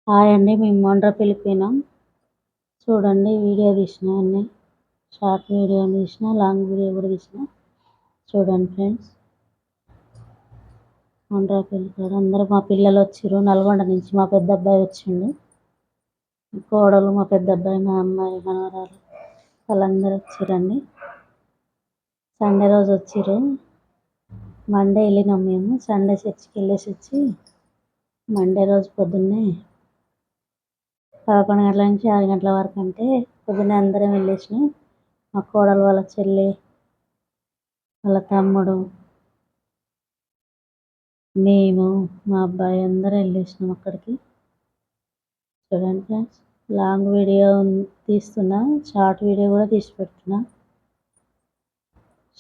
Hi అండి. మేము మొండ్రపల్లికి పోయినాం. చూడండి వీడియో తీసిన అన్నీ. షార్ట్ వీడియో తీసిన, లాంగ్ వీడియో కూడా తీసిన. చూడండి ఫ్రెండ్స్. మొండ్రపల్లి కాడ అందరూ మా పిల్లలు వచ్చిర్రు. నల్గొండ నుంచి మా పెద్ద అబ్బాయి వచ్చిండు. కోడలు, మా పెద్ద అబ్బాయి, మా అమ్మాయి, మనవరాలు వాళ్ళందరూ వచ్చిర్రండి. సండే రోజు వచ్చిర్రు. మండే వెళ్ళినాం మేము. సండే చర్చికి వెళ్ళేసి వచ్చి మండే రోజు పొద్దున్నే 11 గంటల నుంచి 6 గంటల వరకు అంటే పొద్దున్నే అందరం వెళ్ళేసినాం. మా కోడలు వాళ్ళ చెల్లి, వాళ్ళ తమ్ముడు, మేము, మా అబ్బాయి అందరం వెళ్ళేసినాం అక్కడికి. చూడండి ఫ్రెండ్స్. లాంగ్ వీడియో తీస్తున్నా, షార్ట్ వీడియో కూడా తీసి పెడుతున్నా.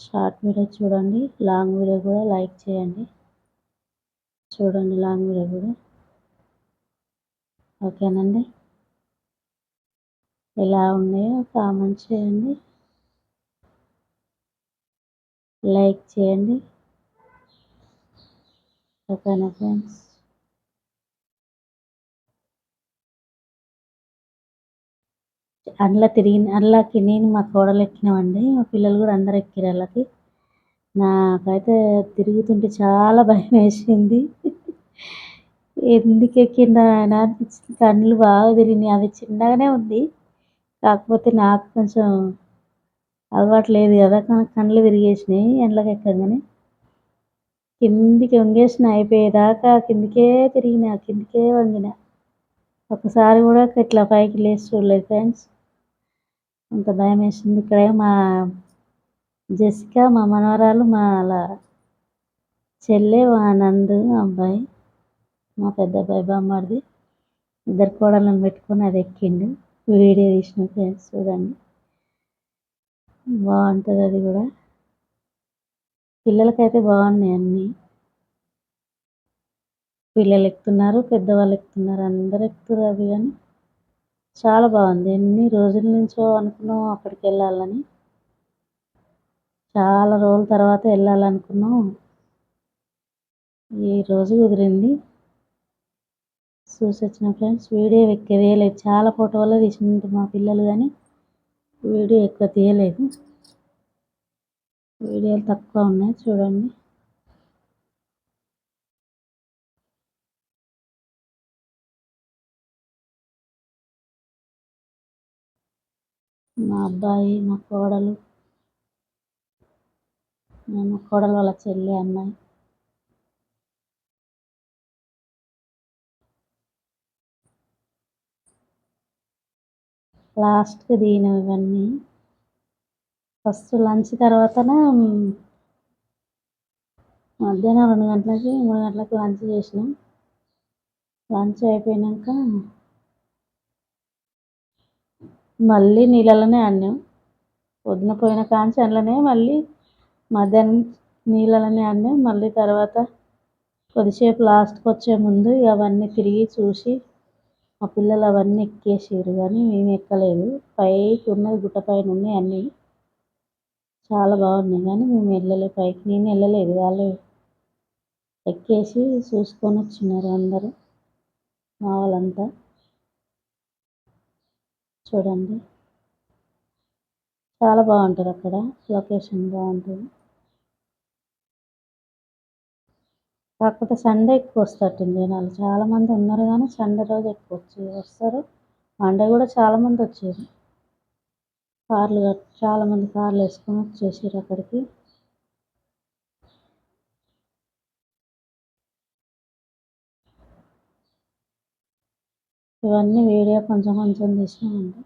షార్ట్ వీడియో చూడండి, లాంగ్ వీడియో కూడా లైక్ చేయండి. చూడండి లాంగ్ వీడియో కూడా. ఓకేనండి. ఎలా ఉన్నాయో కామెంట్ చేయండి, లైక్ చేయండి. ఓకేనా ఫ్రెండ్స్. అందులోకి నేను మా కోడలు ఎక్కినామండి. మా పిల్లలు కూడా అందరు ఎక్కిరు అందులోకి. నాకైతే తిరుగుతుంటే చాలా భయం వేసింది. ఎందుకు ఎక్కిండ్రా నాయన అనిపించింది. కళ్ళు బాగా తిరిగినాయి. అది చిన్నగానే ఉంది, కాకపోతే నాకు కొంచెం అలవాటు లేదు కదా, కళ్ళు తిరిగేసినాయి అందులోకి ఎక్కగానే. కిందికి వంగేసిన, అయిపోయేదాకా కిందికే తిరిగిన, కిందికే వంగిన. ఒకసారి కూడా ఇట్లా పైకి లేచి చూడలేదు ఫ్రెండ్స్. అంత భయం వేసింది. ఇక్కడ మా జెసికా, మా మనవరాలు, మా చెల్లె, మా నందు అబ్బాయి, మా పెద్ద అబ్బాయి బామ్మడిది, ఇద్దరు కోడళ్ళని పెట్టుకొని అది ఎక్కిండు. వీడియో తీసిన ఫ్రెండ్స్. చూడండి, బాగుంటుంది అది కూడా. పిల్లలకైతే బాగున్నాయి అన్నీ. పిల్లలు ఎక్కుతున్నారు, పెద్దవాళ్ళు ఎక్కుతున్నారు, అందరు ఎక్కుతున్నారు. అవి కానీ చాలా బాగుంది. ఎన్ని రోజుల నుంచో అనుకున్నాం అక్కడికి వెళ్ళాలని. చాలా రోజుల తర్వాత వెళ్ళాలనుకున్నాం. ఈ రోజు కుదిరింది. చూసి వచ్చిన ఫ్రెండ్స్. వీడియో ఎక్కువ తీయలేదు, చాలా ఫోటోలో తీసినట్టు మా పిల్లలు, కానీ వీడియో ఎక్కువ తీయలేదు. వీడియోలు తక్కువ ఉన్నాయి. చూడండి. మా అబ్బాయి, మా కోడలు, మా కోడలు వాళ్ళ చెల్లి, అమ్మాయి. లాస్ట్కి దిగినవి ఇవన్నీ. ఫస్ట్ లంచ్ తర్వాతనే మధ్యాహ్నం 2 గంటలకి 3 గంటలకు లంచ్ చేసినాం. లంచ్ అయిపోయాక మళ్ళీ నీళ్ళలోనే ఆడినాం. పొద్దున పోయిన కాంచి అందులోనే, మళ్ళీ మధ్యాహ్నం నీళ్ళలోనే ఆడినాం. మళ్ళీ తర్వాత కొద్దిసేపు లాస్ట్కి వచ్చే ముందు అవన్నీ తిరిగి చూసి మా పిల్లలు అవన్నీ ఎక్కేసారు, కానీ మేము ఎక్కలేదు. పైకి ఉన్నది, గుట్ట పైన ఉన్నాయి అన్నీ. చాలా బాగున్నాయి, కానీ మేము వెళ్ళలేదు పైకి. నేను వెళ్ళలేదు, వాళ్ళు ఎక్కేసి చూసుకొని వచ్చినారు అందరూ, మా వాళ్ళంతా. చూడండి, చాలా బాగుంటుంది అక్కడ. లొకేషన్ బాగుంటుంది. కాకపోతే సండే ఎక్కువ వస్తట్టుంది జనాలు. చాలామంది ఉన్నారు, కానీ సండే రోజు ఎక్కువ వస్తారు. మండే కూడా చాలామంది వచ్చారు. చాలామంది కార్లు వేసుకొని వచ్చేసారు అక్కడికి. ఇవన్నీ వీడియో కొంచెం కొంచెం తీసినామండి.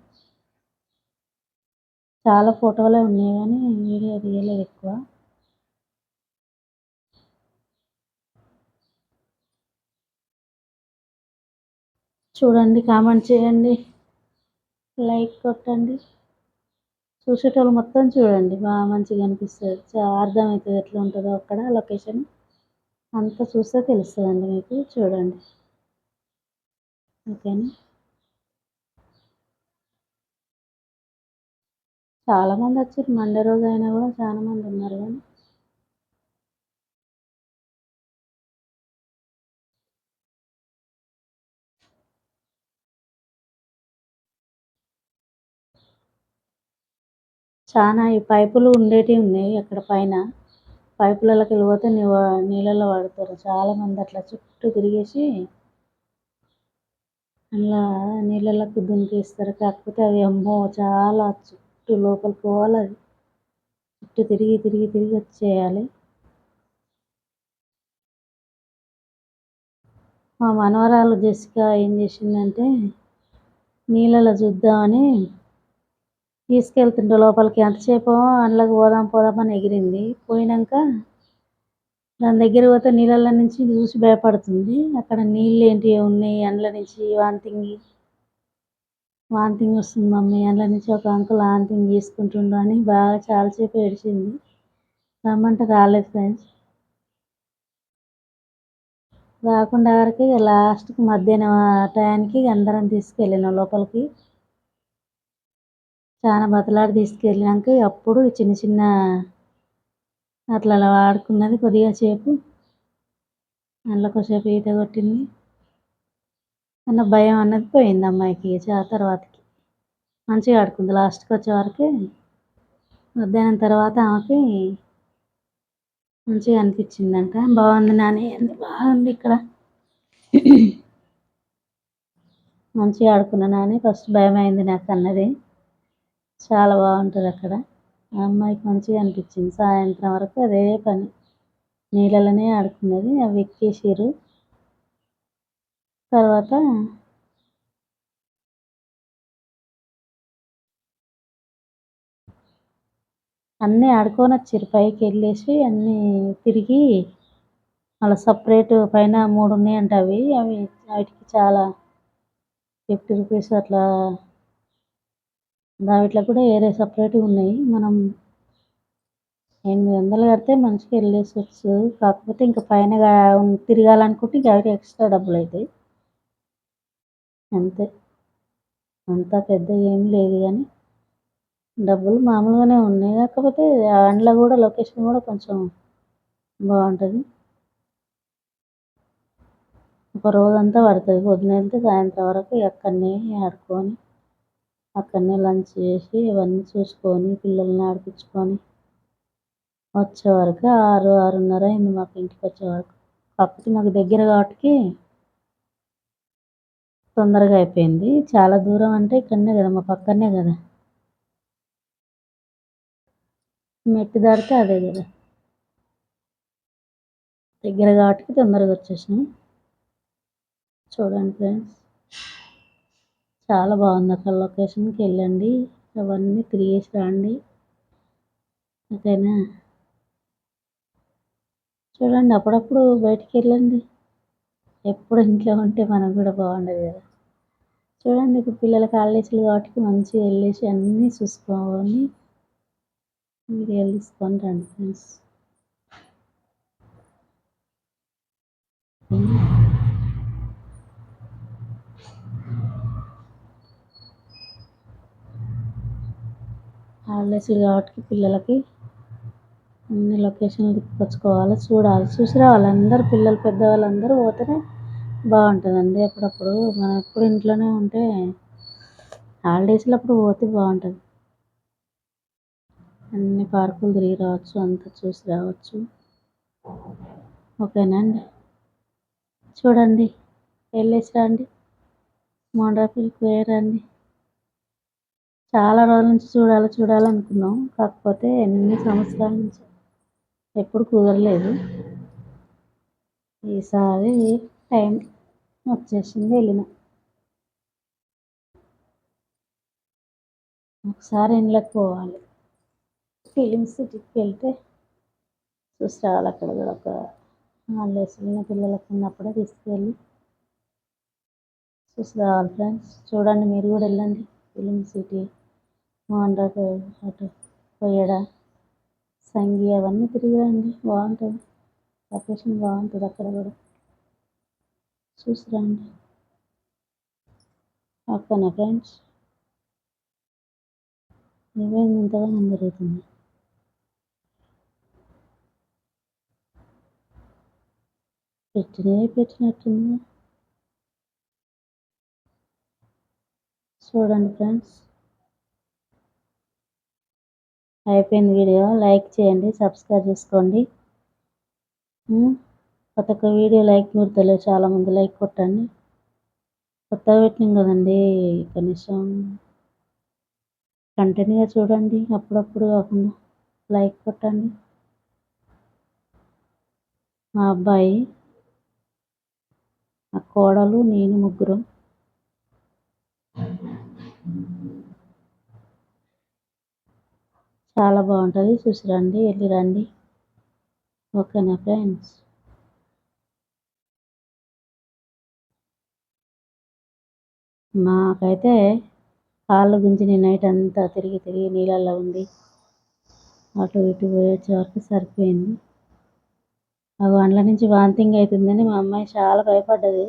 చాలా ఫోటోలే ఉన్నాయి, కానీ వీడియో తీయలేదు ఎక్కువ. చూడండి, కామెంట్ చేయండి, లైక్ కొట్టండి. చూసేటోళ్ళు మొత్తం చూడండి, బాగా మంచిగా అనిపిస్తుంది. అర్థమవుతుంది ఎట్లా ఉంటుందో అక్కడ లొకేషన్ అంతా చూస్తే తెలుస్తుందండి మీకు. చూడండి. ఓకేనా. చాలామంది వచ్చారు. మండే రోజు అయినా కూడా చాలామంది ఉన్నారు, కానీ చాలా ఈ పైపులు ఉండేటివి ఉన్నాయి అక్కడ పైన. పైపులలోకి వెళ్ళిపోతే నీళ్ళల్లో పడతారు చాలామంది. అట్లా చుట్టూ తిరిగేసి అలా నీళ్ళలోకి దుంకేస్తారు. కాకపోతే అవి అమ్మో చాలా చుట్టూ లోపలికి పోవాలి. అది చుట్టూ తిరిగి తిరిగి తిరిగి వచ్చేయాలి. మా మనవరాలు జెసికా ఏం చేసిందంటే నీళ్ళలో చూద్దామని తీసుకెళ్తుంటే లోపలికి ఎంతసేపో అందులోకి పోదాం పోదాం అని ఎగిరింది. పోయినాక దాని దగ్గరికి పోతే నీళ్ళల్లో నుంచి చూసి భయపడుతుంది. అక్కడ నీళ్ళు ఏంటివో ఉన్నాయి. అందులో నుంచి వాంతింగ్ వస్తుంది మమ్మీ, అందులో నుంచి ఒక అంకుల్ వాంతింగ్ చేసుకుంటుండు అని బాగా చాలాసేపు ఏడిచింది. రమ్మంటే రాలేదు ఫ్రెండ్స్. రాకుండా వరకు లాస్ట్కి మధ్యాహ్నం టయానికి అందరం తీసుకెళ్ళినాం లోపలికి. చాలా బతలాడి తీసుకెళ్ళినాక అప్పుడు చిన్న చిన్న అట్లా అలా ఆడుకున్నది కొద్దిగా సేపు. అందులో కొద్దిసేపు ఈత కొట్టింది. అన్న భయం అన్నది పోయింది అమ్మాయికి. తర్వాతకి మంచిగా ఆడుకుంది. లాస్ట్కి వచ్చేవరకు మధ్యాహ్నం తర్వాత ఆమెకి మంచిగా అనిపించిందంట. బాగుంది నాని అంది. బాగుంది ఇక్కడ మంచిగా ఆడుకున్నా నాని. ఫస్ట్ భయం అయింది నాకు అన్నది. చాలా బాగుంటుంది అక్కడ. ఆ అమ్మాయికి మంచిగా అనిపించింది. సాయంత్రం వరకు అదే పని, నీళ్ళలోనే ఆడుకున్నది. అవి ఎక్కేసారు. తర్వాత అన్నీ ఆడుకొని వచ్చారు. పైకి వెళ్ళేసి అన్నీ తిరిగి అలా సపరేట్ పైన 3 ఉన్నాయంట. అవి వాటికి చాలా 50 రూపీస్ అట్లా. దాంట్లో కూడా వేరే సపరేట్గా ఉన్నాయి. మనం 800 కడితే మంచిగా వెళ్ళేసొచ్చు. కాకపోతే ఇంకా పైన తిరగాలనుకుంటే ఇంకా అవి ఎక్స్ట్రా డబ్బులు అవుతాయి అంతే. అంత పెద్ద ఏం లేదు కానీ డబ్బులు మామూలుగానే ఉన్నాయి. కాకపోతే అందులో కూడా లొకేషన్ కూడా కొంచెం బాగుంటుంది. ఒక రోజంతా పడుతుంది. పొద్దున వెళ్తే సాయంత్రం వరకు అక్కడనే ఆడుకొని అక్కడనే లంచ్ చేసి ఇవన్నీ చూసుకొని పిల్లల్ని ఆడిపించుకొని వచ్చేవరకు 6, 6:30 అయింది మాకు ఇంటికి వచ్చేవరకు. కాకపోతే మాకు దగ్గర కాబట్టి తొందరగా అయిపోయింది. చాలా దూరం అంటే ఇక్కడనే కదా, మా పక్కనే కదా, మెట్టు దాటితే అదే కదా. దగ్గర కాబట్టి తొందరగా వచ్చేసాం. చూడండి ఫ్రెండ్స్, చాలా బాగుంది. అక్కడ లొకేషన్కి వెళ్ళండి, అవన్నీ తిరిగేసి రండి. ఓకేనా? చూడండి, అప్పుడప్పుడు బయటికి వెళ్ళండి. ఎప్పుడు ఇంట్లో ఉంటే మనకు కూడా బాగుండదు కదా. చూడండి, ఇప్పుడు పిల్లలకి హాలిడేస్లు కాబట్టి మంచిగా వెళ్ళేసి అన్నీ చూసుకోవాలి. వీడియోలు తీసుకొని రండి ఫ్రెండ్స్. హాలిడేస్లు కాబట్టి పిల్లలకి అన్ని లొకేషన్లు తిప్పుకొచ్చుకోవాలి, చూడాలి, చూసి రావాలి. అందరూ పిల్లలు పెద్దవాళ్ళు అందరూ పోతేనే బాగుంటుందండి. అప్పుడప్పుడు మనం ఎప్పుడు ఇంట్లోనే ఉంటే హాలిడేస్లో అప్పుడు పోతే బాగుంటుంది. అన్ని పార్కులు తిరిగి రావచ్చు, అంతా చూసి రావచ్చు. ఓకేనా అండి? చూడండి, వెళ్ళేసి రండి. మోండ్రాపిల్కి పోయారండి. చాలా రోజుల నుంచి చూడాలనుకున్నాం. కాకపోతే ఎన్ని సంవత్సరాల నుంచి ఎప్పుడు కుదరలేదు. ఈసారి టైం వచ్చేసింది, వెళ్ళినాం. ఒకసారి ఇంట్లోకి పోవాలి. ఫిలిం సిటీకి వెళ్తే చూసి రావాలి. అక్కడ కూడా ఒక హాలిడేస్ పిల్లలకి ఉన్నప్పుడే తీసుకెళ్ళి చూసి రావాలి ఫ్రెండ్స్. చూడండి, మీరు కూడా వెళ్ళండి. ఫిలిం సిటీ, మోండ్రాపల్లి, అటు కొయ్యడ, సంగి అవన్నీ తిరిగి రండి. బాగుంటుంది, లొకేషన్ బాగుంటుంది. అక్కడ కూడా చూసి రండి. ఓకేనా ఫ్రెండ్స్? ఇవేంది ఇంతగానం జరుగుతుంది? పెట్టినట్టుంది. చూడండి ఫ్రెండ్స్. అయిపోయింది వీడియో. లైక్ చేయండి, సబ్స్క్రైబ్ చేసుకోండి. ప్రతి ఒక్క వీడియో లైక్ కొడతలేరు చాలామంది, లైక్ కొట్టండి. కొత్తగా పెట్టినాం కదండి, కనీసం కంటిన్యూగా చూడండి, అప్పుడప్పుడు కాకుండా లైక్ కొట్టండి. మా అబ్బాయి, మా కోడలు, నేను ముగ్గురం. చాలా బాగుంటుంది, చూసి రండి, వెళ్ళి రండి. ఓకేనా ఫ్రెండ్స్? నాకైతే కాళ్ళు గుంజిని, నైట్ అంతా తిరిగి తిరిగి నీళ్ళల్లో ఉండి అటు ఇటు పోయొచ్చే వరకు సరిపోయింది. అందులో నుంచి వాంతింగ్ అవుతుందని మా అమ్మాయి చాలా భయపడ్డది.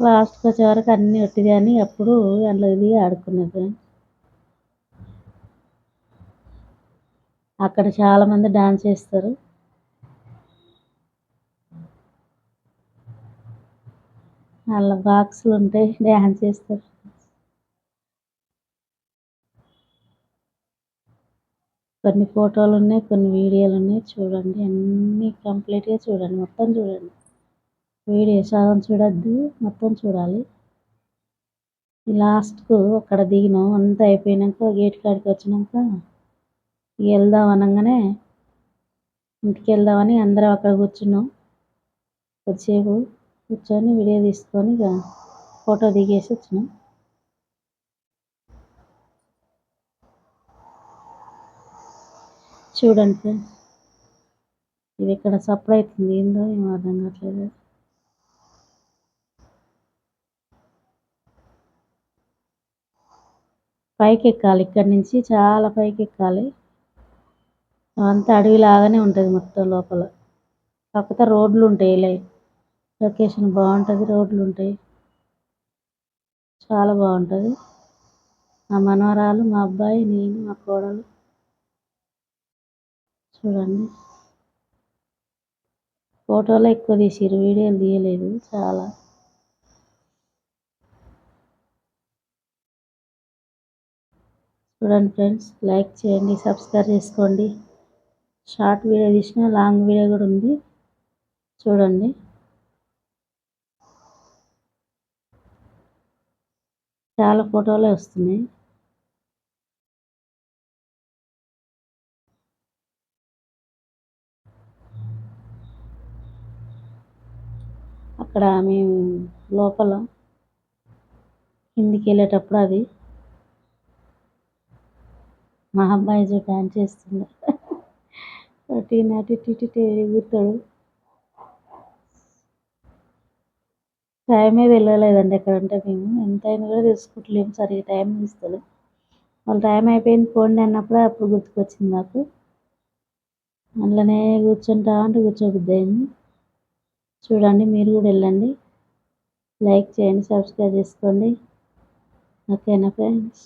లాస్ట్కి వచ్చే వరకు అన్నీ ఒట్టిదే అని అప్పుడు అందులో దిగి ఆడుకున్నది. అక్కడ చాలామంది డాన్స్ చేస్తారు. వాళ్ళ బాక్సులు ఉంటాయి, డ్యాన్స్ చేస్తారు. కొన్ని ఫోటోలు ఉన్నాయి, కొన్ని వీడియోలు ఉన్నాయి, చూడండి. అన్నీ కంప్లీట్గా చూడండి, మొత్తం చూడండి. వీడియో సగం చూడొద్దు, మొత్తం చూడాలి. లాస్ట్కు అక్కడ దిగినాం, అంతా అయిపోయినాక గేట్ కాడికి వచ్చినాక వెళ్దాం అనగానే ఇంటికి వెళ్దామని అందరం అక్కడ కూర్చున్నాం. కొద్దిసేపు కూర్చొని వీడియో తీసుకొని ఇక ఫోటో దిగేసి వచ్చినాం. చూడండి ఫ్రెండ్స్, ఇది ఇక్కడ సప్లై అవుతుంది, ఏందో ఏమో అర్థం కావట్లేదు. పైకి ఎక్కాలి, ఇక్కడి నుంచి చాలా పైకి ఎక్కాలి. అంతా అడవిలాగానే ఉంటుంది మొత్తం లోపల. కాకపోతే రోడ్లు ఉంటాయి, లొకేషన్ బాగుంటుంది, రోడ్లు ఉంటాయి, చాలా బాగుంటుంది. మా మనవరాలు, మా అబ్బాయి, నేను, మా కోడలు. చూడండి, ఫోటోలో ఎక్కువ తీసిరు, వీడియోలు తీయలేదు చాలా. చూడండి ఫ్రెండ్స్, లైక్ చేయండి, సబ్స్క్రైబ్ చేసుకోండి. షార్ట్ వీడియో తీసిన, లాంగ్ వీడియో కూడా ఉంది, చూడండి. చాలా ఫోటోలే వస్తున్నాయి. అక్కడ మేము లోపల కిందికి వెళ్ళేటప్పుడు అది మా అబ్బాయి డాన్స్ చేస్తుండే, అటు అటు ఇటు ఎగురుతాడు. టైమే తెలియలేదండి ఎక్కడంటే, మేము ఎంత అయింది కూడా తెలుసుకుంటలేము, సరిగ్గా టైం ఇస్తుంది. వాళ్ళు టైం అయిపోయింది పోండి అన్నప్పుడే అప్పుడు గుర్తుకొచ్చింది నాకు. అందులోనే కూర్చుంటా అంటే కూర్చోబుద్ది అయింది. చూడండి, మీరు కూడా వెళ్ళండి, లైక్ చేయండి, సబ్స్క్రైబ్ చేసుకోండి. ఓకేనా ఫ్రెండ్స్?